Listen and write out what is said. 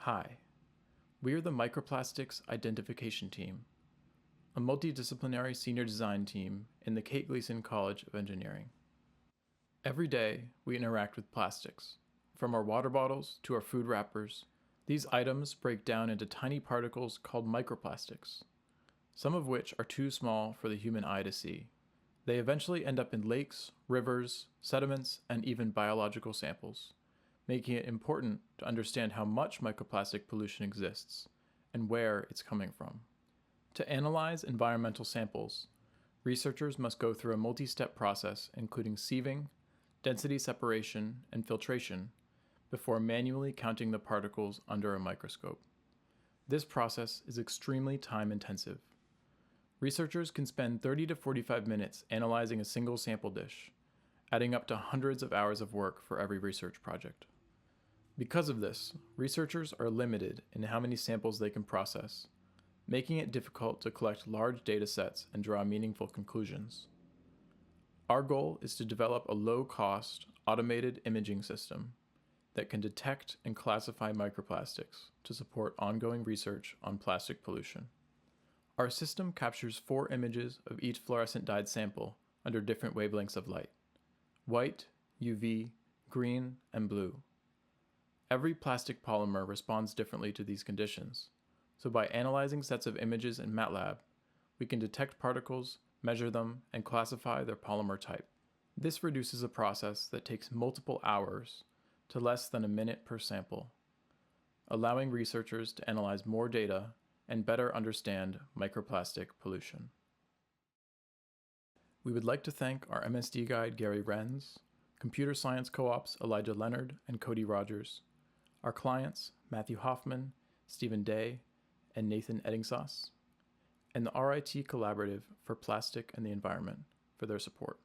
Hi, we are the Microplastics Identification Team, a multidisciplinary senior design team in the Kate Gleason College of Engineering. Every day, we interact with plastics. From our water bottles to our food wrappers, these items break down into tiny particles called microplastics, some of which are too small for the human eye to see. They eventually end up in lakes, rivers, sediments, and even biological samples, making it important to understand how much microplastic pollution exists and where it's coming from. To analyze environmental samples, researchers must go through a multi-step process including sieving, density separation, and filtration before manually counting the particles under a microscope. This process is extremely time-intensive. Researchers can spend 30 to 45 minutes analyzing a single sample dish, adding up to hundreds of hours of work for every research project. Because of this, researchers are limited in how many samples they can process, making it difficult to collect large data sets and draw meaningful conclusions. Our goal is to develop a low-cost, automated imaging system that can detect and classify microplastics to support ongoing research on plastic pollution. Our system captures 4 images of each fluorescent dyed sample under different wavelengths of light: white, UV, green, and blue. Every plastic polymer responds differently to these conditions, so by analyzing sets of images in MATLAB, we can detect particles, measure them, and classify their polymer type. This reduces a process that takes multiple hours to less than a minute per sample, allowing researchers to analyze more data and better understand microplastic pollution. We would like to thank our MSD guide Gary Renz, computer science co-ops Elijah Leonard and Cody Rogers, our clients Matthew Hoffman, Stephen Day, and Nathan Eddingsaus, and the RIT Collaborative for Plastic and the Environment for their support.